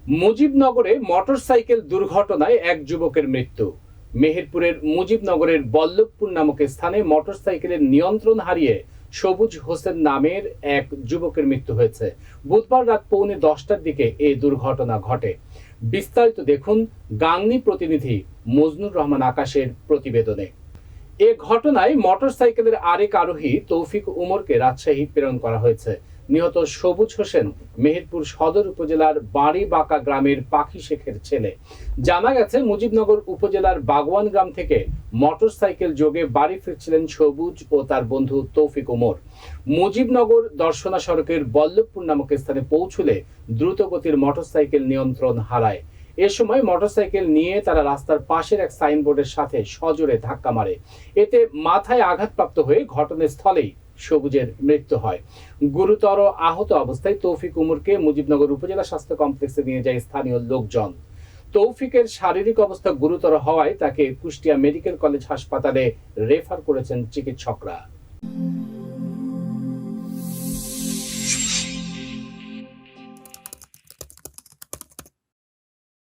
মুজিবনগরে motorcycle দুর্ঘটনায় এক যুবকের মৃত্যু। মেহেরপুরের মুজিবনগরের বল্লভপুর নামক স্থানে মোটরসাইকেলের নিয়ন্ত্রণ হারিয়ে সবুজ হোসেন নামের এক যুবকের মৃত্যু হয়েছে। বুধবার রাত 10:45টার দিকে এই দুর্ঘটনা ঘটে। বিস্তারিত দেখুন গাংনী প্রতিনিধি মজনুর রহমান আকাশের প্রতিবেদনে। এ ঘটনায় মোটরসাইকেলের আরেক আরোহী তৌফিক উমরকে রাজশাহী প্রেরণ করা হয়েছে। নিহত সবুজ হোসেন মেহেরপুর সদর উপজেলার বাড়িবাঁকা গ্রামের পাখি শেখের ছেলে। জানা গেছে, মুজিবনগর উপজেলার বাগওয়ান গ্রাম থেকে মোটরসাইকেল যোগে বাড়ি ফিরছিলেন সবুজ ও তার বন্ধু তৌফিক উমর। মুজিবনগর দর্শনা সড়কের বল্লভপুর নামক স্থানে পৌঁছলে দ্রুতগতির মোটরসাইকেল নিয়ন্ত্রণ হারায়। এ সময় মোটরসাইকেল নিয়ে তারা রাস্তার পাশের এক সাইনবোর্ডের সাথে সজোরে ধাক্কা মারে। এতে মাথায় আঘাতপ্রাপ্ত হয়ে ঘটনাস্থলেই সবুজের মৃত্যু হয়। গুরুতর আহত অবস্থায় তৌফিক উমরকে মুজিবনগর উপজেলা স্বাস্থ্য কমপ্লেক্সে নিয়ে যায় স্থানীয় লোকজন। তৌফিকের শারীরিক অবস্থা গুরুতর হওয়ায় তাকে কুষ্টিয়া মেডিকেল কলেজ হাসপাতালে রেফার করেছেন চিকিৎসকরা।